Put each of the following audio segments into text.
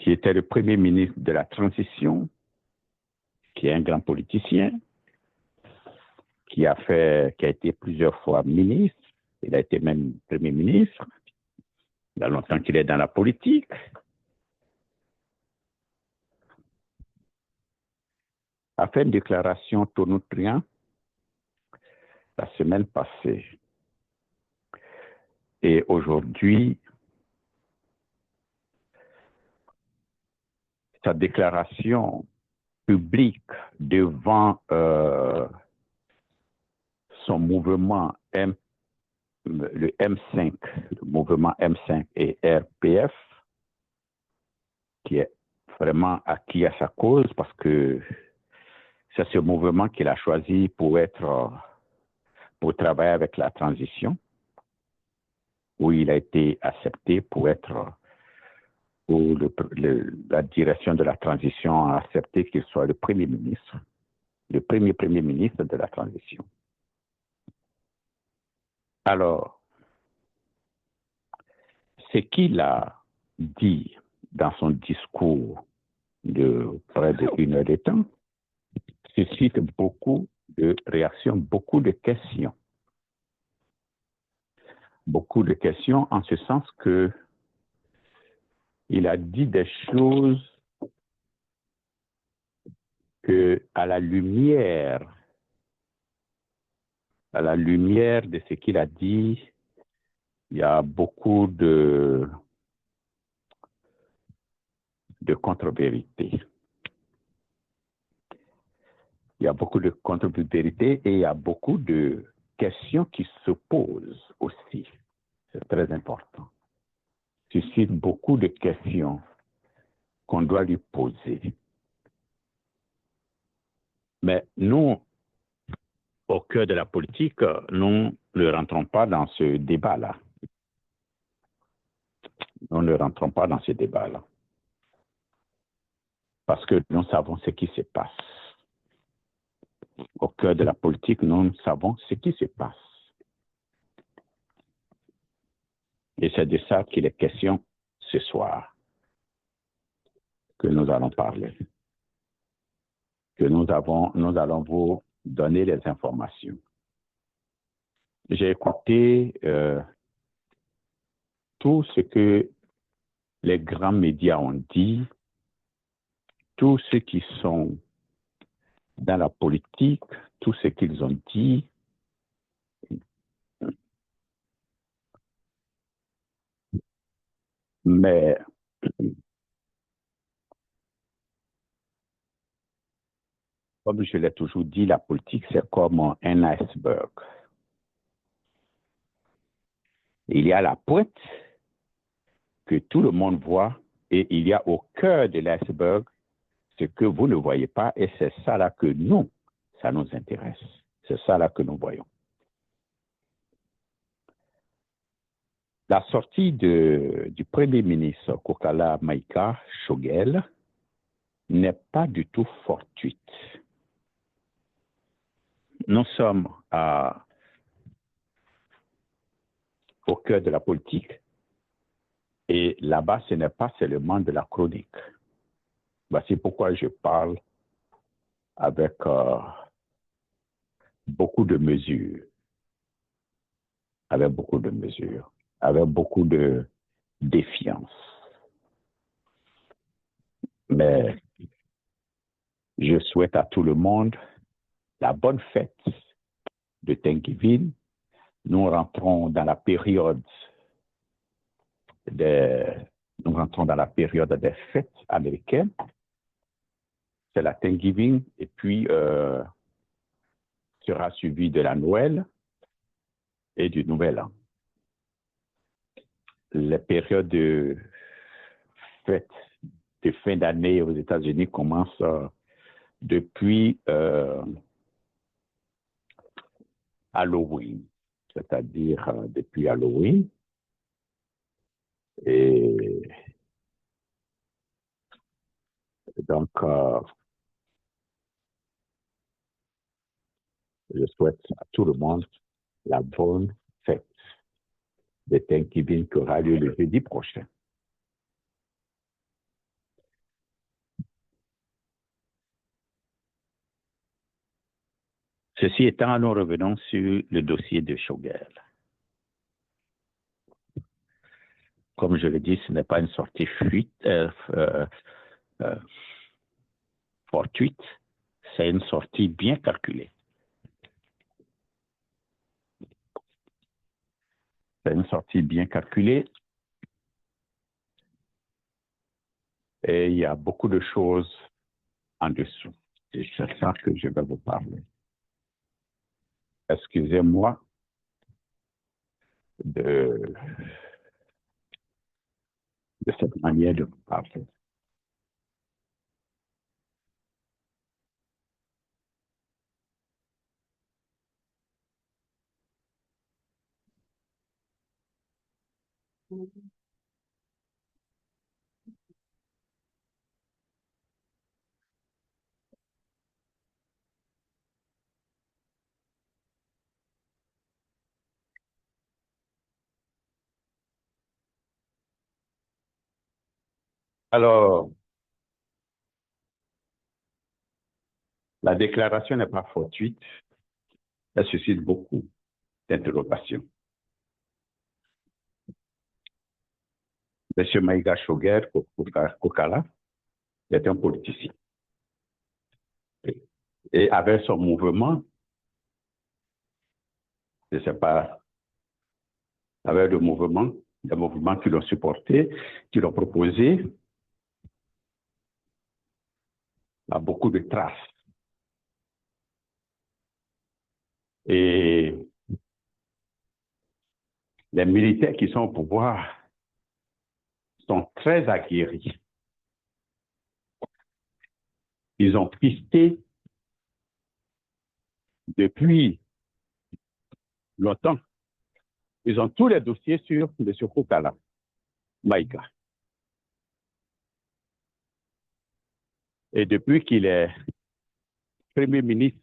qui était le premier ministre de la transition, qui est un grand politicien, qui a été plusieurs fois ministre, il a été même premier ministre, il y a longtemps qu'il est dans la politique. A fait une déclaration tonitruante la semaine passée. Et aujourd'hui, sa déclaration publique devant son mouvement le M5, le mouvement M5 et RPF, qui est vraiment acquis à sa cause parce que c'est ce mouvement qu'il a choisi pour travailler avec la transition, où il a été accepté pour être, où la direction de la transition a accepté qu'il soit le premier ministre, le premier ministre de la transition. Alors, ce qu'il a dit dans son discours de près d'une heure de temps suscite beaucoup de réactions, beaucoup de questions. Beaucoup de questions en ce sens que il a dit des choses que, à la lumière de ce qu'il a dit, il y a beaucoup de contre-vérités. Il y a beaucoup de contre-vérités et il y a beaucoup de questions qui se posent aussi. C'est très important. Suscite beaucoup de questions qu'on doit lui poser. Mais nous, au cœur de la politique, nous ne rentrons pas dans ce débat-là. Nous ne rentrons pas dans ce débat-là. Parce que nous savons ce qui se passe. Au cœur de la politique, nous savons ce qui se passe. Et c'est de ça qu'il est question ce soir, que nous allons parler. Que nous allons vous donner les informations. J'ai écouté tout ce que les grands médias ont dit, tous ceux qui sont dans la politique, tout ce qu'ils ont dit. Mais comme je l'ai toujours dit, la politique, c'est comme un iceberg. Il y a la pointe que tout le monde voit et il y a au cœur de l'iceberg ce que vous ne voyez pas et c'est ça là que nous, ça nous intéresse. C'est ça là que nous voyons. La sortie du Premier ministre Kokala Maïga Choguel n'est pas du tout fortuite. Nous sommes au cœur de la politique et là-bas, ce n'est pas seulement de la chronique. Voici pourquoi je parle avec beaucoup de mesures, avec beaucoup de défiance. Mais je souhaite à tout le monde la bonne fête de Thanksgiving. Nous rentrons dans la période des fêtes américaines. C'est la Thanksgiving et puis sera suivi de la Noël et du Nouvel An. Les périodes de fêtes de fin d'année aux États-Unis commencent depuis Halloween, c'est-à-dire depuis Halloween. Et donc, je souhaite à tout le monde la bonne fête de Thanksgiving qui aura lieu le jeudi prochain. Ceci étant, nous revenons sur le dossier de Shogel. Comme je l'ai dit, ce n'est pas une sortie fortuite, c'est une sortie bien calculée. C'est une sortie bien calculée et il y a beaucoup de choses en dessous. Et c'est ça que je vais vous parler. Excusez-moi de cette manière de vous parler. Alors, la déclaration n'est pas fortuite, elle suscite beaucoup d'interrogations. M. Maïga Choguer Kokala est un politicien. Et avec son mouvement, je ne sais pas, avec le mouvement, des mouvements qui l'ont supporté, qui l'ont proposé, a beaucoup de traces. Et les militaires qui sont au pouvoir sont très aguerris. Ils ont pisté depuis longtemps. Ils ont tous les dossiers sur M. Kokala Maïga. Et depuis qu'il est Premier ministre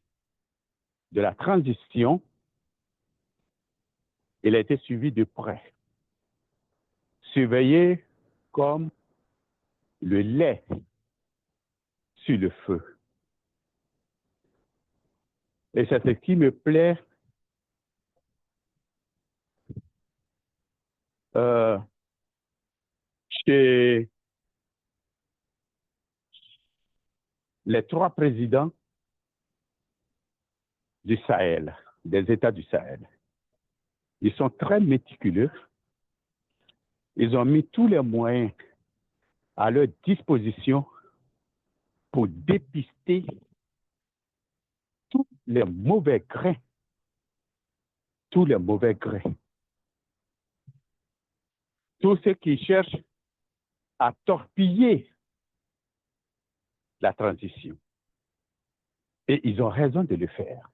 de la transition, il a été suivi de près, surveillé comme le lait sur le feu. Et c'est ce qui me plaît chez les trois présidents du Sahel, des États du Sahel. Ils sont très méticuleux. Ils ont mis tous les moyens à leur disposition pour dépister tous les mauvais grains, tous les mauvais grains, tous ceux qui cherchent à torpiller la transition. Et ils ont raison de le faire.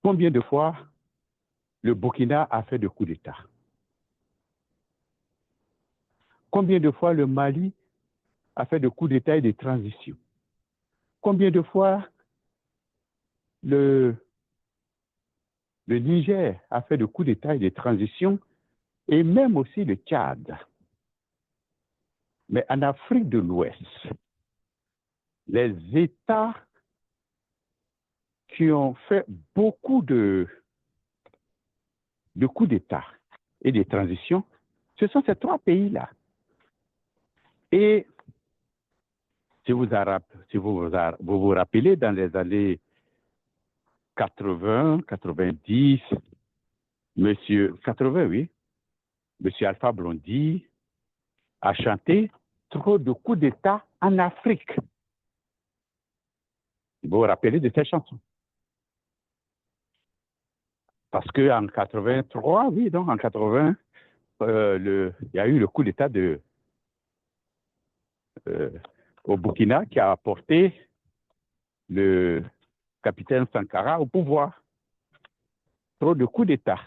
Combien de fois le Burkina a fait de coups d'État? Combien de fois le Mali a fait de coups d'État et de transition? Combien de fois le Niger a fait de coups d'État et de transition, et même aussi le Tchad? Mais en Afrique de l'Ouest, les États qui ont fait beaucoup de coups d'État et de transition, ce sont ces trois pays-là. Et si vous vous rappelez, dans les années 80, 90, oui, monsieur Alpha Blondy a chanté trop de coups d'État en Afrique. Vous vous rappelez de ces chansons? Parce qu'en 83, oui, donc en 80, il y a eu le coup d'État au Burkina qui a porté le capitaine Sankara au pouvoir. Trop de coups d'État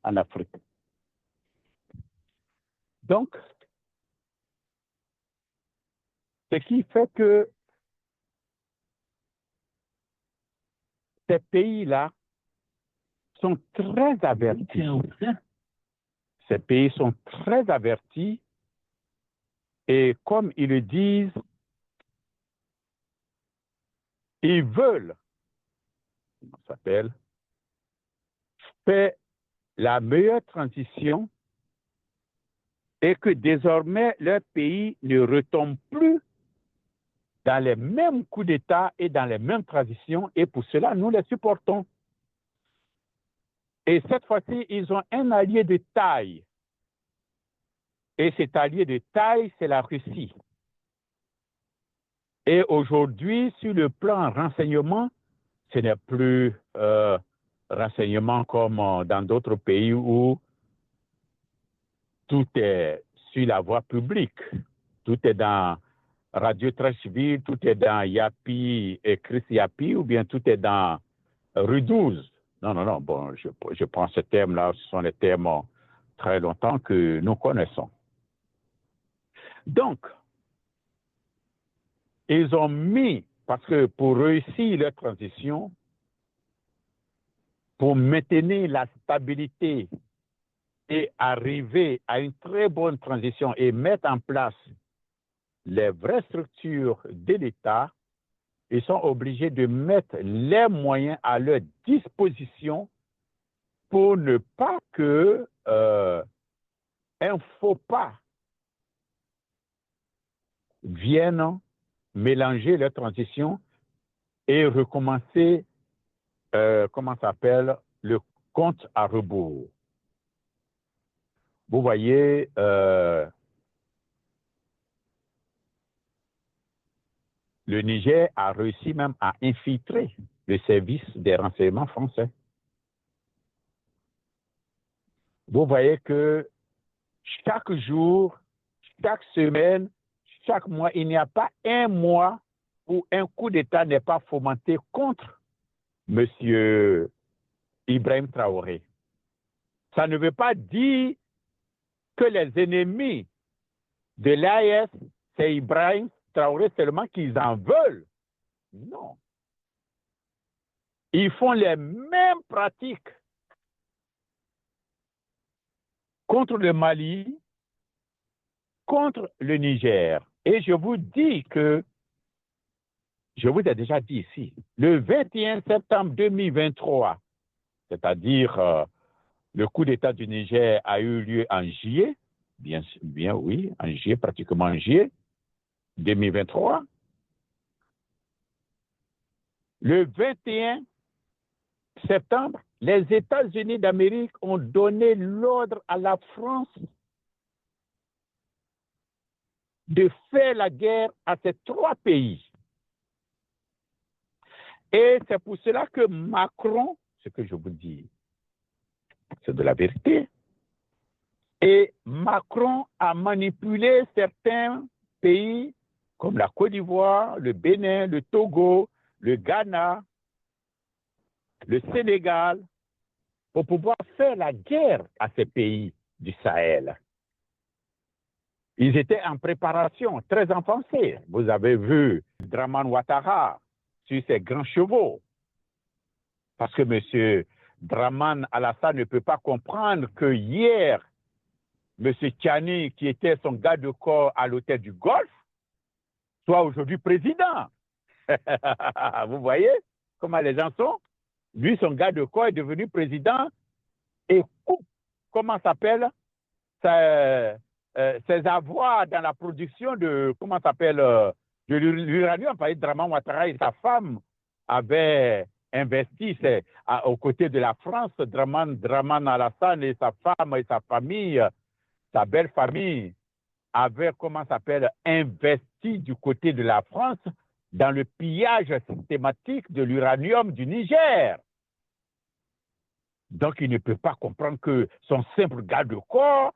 en Afrique. Donc, ce qui fait que ces pays-là sont très avertis. Ces pays sont très avertis et comme ils le disent, ils veulent comment ça s'appelle, fait la meilleure transition et que désormais leur pays ne retombe plus dans les mêmes coups d'État et dans les mêmes transitions, et pour cela, nous les supportons. Et cette fois-ci, ils ont un allié de taille. Et cet allié de taille, c'est la Russie. Et aujourd'hui, sur le plan renseignement, ce n'est plus renseignement comme dans d'autres pays où tout est sur la voie publique. Tout est dans Radio Trashville, tout est dans Yapi et Chris Yapi, ou bien tout est dans Rue 12. Non, non, non, bon, je prends ce terme-là, ce sont les termes très longtemps que nous connaissons. Donc, ils ont mis, parce que pour réussir leur transition, pour maintenir la stabilité et arriver à une très bonne transition et mettre en place les vraies structures de l'État, ils sont obligés de mettre les moyens à leur disposition pour ne pas que un faux pas vienne mélanger leur transition et recommencer, comment ça s'appelle, le compte à rebours. Vous voyez, le Niger a réussi même à infiltrer le service des renseignements français. Vous voyez que chaque jour, chaque semaine, chaque mois, il n'y a pas un mois où un coup d'État n'est pas fomenté contre M. Ibrahim Traoré. Ça ne veut pas dire que les ennemis de l'AES, c'est Ibrahim Traoré seulement qu'ils en veulent. Non. Ils font les mêmes pratiques contre le Mali, contre le Niger. Et je vous dis que, je vous ai déjà dit ici, le 21 septembre 2023, c'est-à-dire le coup d'État du Niger a eu lieu en juillet, bien oui, en juillet, pratiquement en juillet 2023. Le 21 septembre, les États-Unis d'Amérique ont donné l'ordre à la France de faire la guerre à ces trois pays. Et c'est pour cela que Macron, ce que je vous dis, c'est de la vérité, et Macron a manipulé certains pays comme la Côte d'Ivoire, le Bénin, le Togo, le Ghana, le Sénégal, pour pouvoir faire la guerre à ces pays du Sahel. Ils étaient en préparation, très avancés. Vous avez vu Draman Ouattara sur ses grands chevaux. Parce que M. Draman Alassane ne peut pas comprendre que hier, M. Tchani, qui était son garde de corps à l'hôtel du Golfe, soit aujourd'hui président. Vous voyez comment les gens sont? Lui, son garde de corps est devenu président et coupe, comment s'appelle, ses avoirs dans la production de, comment s'appelle, de l'uranium. Par exemple, Draman Ouattara et sa femme avaient investi aux côtés de la France. Draman Alassane et sa femme et sa famille, sa belle famille, avaient, comment s'appelle, investi du côté de la France dans le pillage systématique de l'uranium du Niger. Donc, il ne peut pas comprendre que son simple garde-corps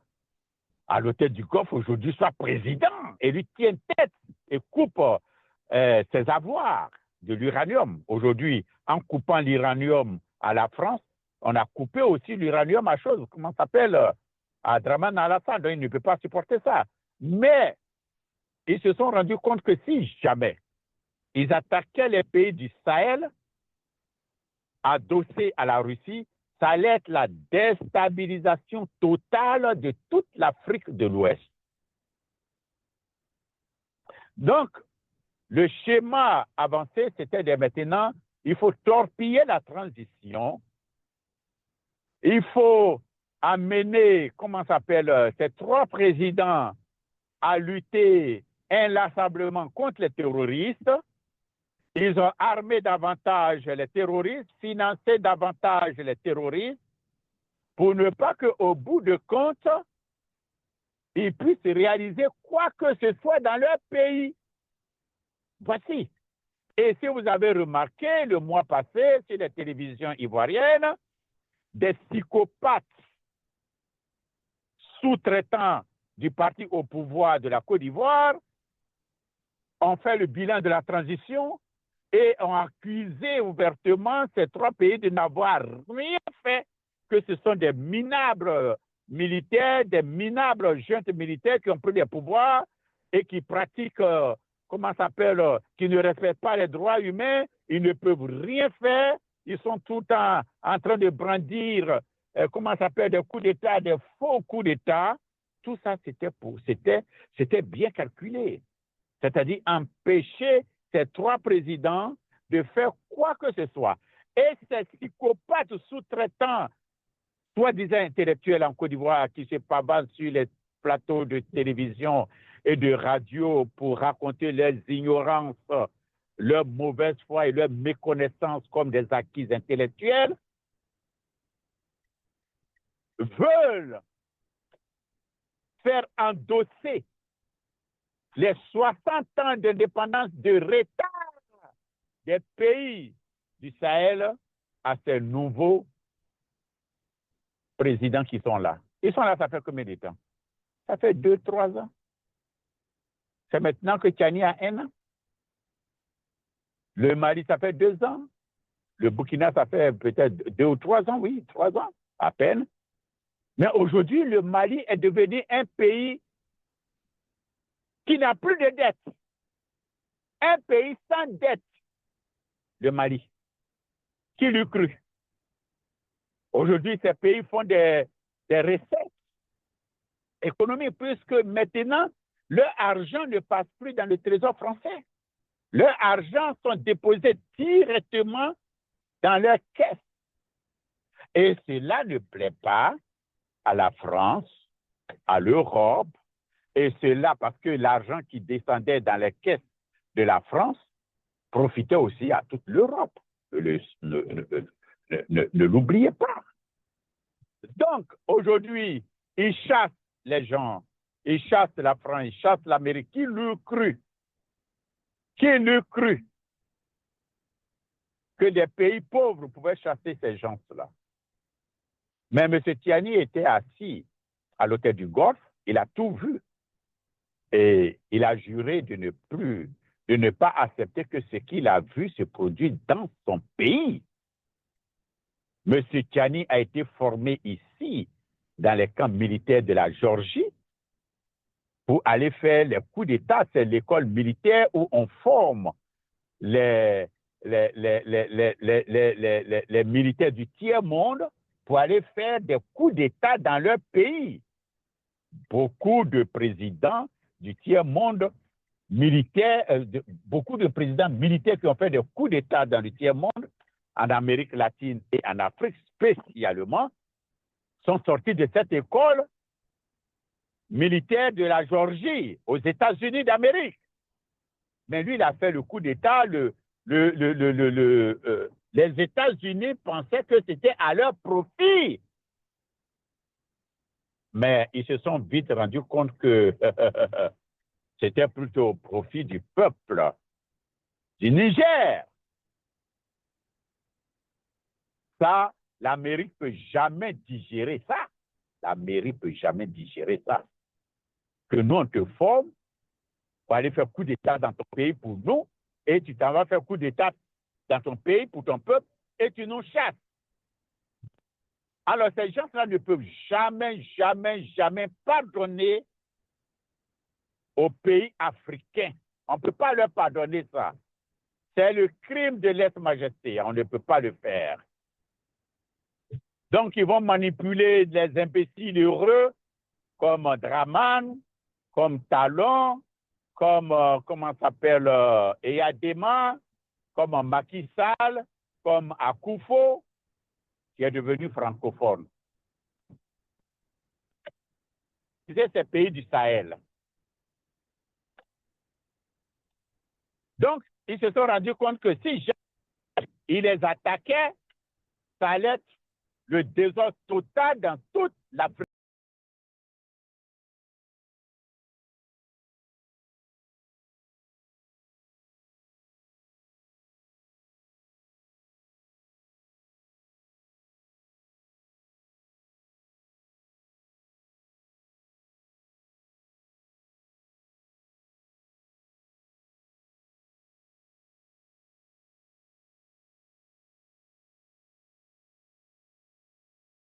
à l'hôtel du Golfe aujourd'hui soit président et lui tient tête et coupe ses avoirs de l'uranium. Aujourd'hui, en coupant l'uranium à la France, on a coupé aussi l'uranium à chose, comment ça s'appelle, à Draman Alassane, donc il ne peut pas supporter ça. Mais ils se sont rendus compte que si jamais ils attaquaient les pays du Sahel, adossés à la Russie, ça allait être la déstabilisation totale de toute l'Afrique de l'Ouest. Donc, le schéma avancé, c'était de maintenant il faut torpiller la transition, il faut amener, ces trois présidents à lutter inlassablement contre les terroristes. Ils ont armé davantage les terroristes, financé davantage les terroristes, pour ne pas qu'au bout de compte, ils puissent réaliser quoi que ce soit dans leur pays. Voici. Et si vous avez remarqué, le mois passé, sur les télévisions ivoiriennes, des psychopathes sous-traitants du parti au pouvoir de la Côte d'Ivoire ont fait le bilan de la transition et ont accusé ouvertement ces trois pays de n'avoir rien fait, que ce sont des minables militaires, des minables juntes militaires qui ont pris des pouvoirs et qui pratiquent, qui ne respectent pas les droits humains, ils ne peuvent rien faire, ils sont tout le temps en train de brandir, des coups d'État, des faux coups d'État. Tout ça, c'était bien calculé. C'est-à-dire empêcher ces trois présidents de faire quoi que ce soit. Et ces psychopathes sous-traitants, soi-disant intellectuels en Côte d'Ivoire, qui se pavanent sur les plateaux de télévision et de radio pour raconter leurs ignorances, leur mauvaise foi et leur méconnaissance comme des acquis intellectuels, veulent faire endosser les 60 ans d'indépendance de retard des pays du Sahel à ces nouveaux présidents qui sont là. Ils sont là, ça fait combien de temps? Ça fait 2-3 ans. C'est maintenant que Tchani a 1 an. Le Mali, ça fait 2 ans. Le Burkina, ça fait peut-être 2 ou 3 ans, oui, 3 ans, à peine. Mais aujourd'hui, le Mali est devenu un pays qui n'a plus de dette. Un pays sans dette, le Mali. Qui l'eût cru? Aujourd'hui, ces pays font des recettes économiques puisque maintenant, leur argent ne passe plus dans le trésor français. Leur argent sont déposés directement dans leur caisse. Et cela ne plaît pas à la France, à l'Europe, et cela parce que l'argent qui descendait dans les caisses de la France profitait aussi à toute l'Europe. Ne l'oubliez pas. Donc, aujourd'hui, ils chassent les gens, ils chassent la France, ils chassent l'Amérique. Qui l'eût cru? Qui l'eût cru que des pays pauvres pouvaient chasser ces gens-là? Mais M. Tiani était assis à l'hôtel du Golfe, il a tout vu. Et il a juré de ne pas accepter que ce qu'il a vu se produise dans son pays. M. Tiani a été formé ici, dans les camps militaires de la Géorgie, pour aller faire les coups d'État. C'est l'école militaire où on forme les militaires du tiers-monde pour aller faire des coups d'État dans leur pays. Beaucoup de présidents du tiers-monde militaire, beaucoup de présidents militaires qui ont fait des coups d'État dans le tiers-monde, en Amérique latine et en Afrique spécialement, sont sortis de cette école militaire de la Géorgie, aux États-Unis d'Amérique. Mais lui, il a fait le coup d'État. Les États-Unis pensaient que c'était à leur profit. Mais ils se sont vite rendus compte que c'était plutôt au profit du peuple du Niger. Ça, l'Amérique ne peut jamais digérer ça. L'Amérique ne peut jamais digérer ça. Que nous, on te forme pour aller faire coup d'État dans ton pays pour nous, et tu t'en vas faire coup d'État dans ton pays pour ton peuple, et tu nous chasses. Alors, ces gens-là ne peuvent jamais, jamais, jamais pardonner aux pays africains. On ne peut pas leur pardonner ça. C'est le crime de lèse-majesté. On ne peut pas le faire. Donc, ils vont manipuler les imbéciles heureux comme Draman, comme Talon, comme, Eyadema, comme Macky Sall, comme Akufo, qui est devenu francophone. C'est ces pays du Sahel. Donc, ils se sont rendus compte que si ils les attaquaient, ça allait être le désordre total dans toute l'Afrique.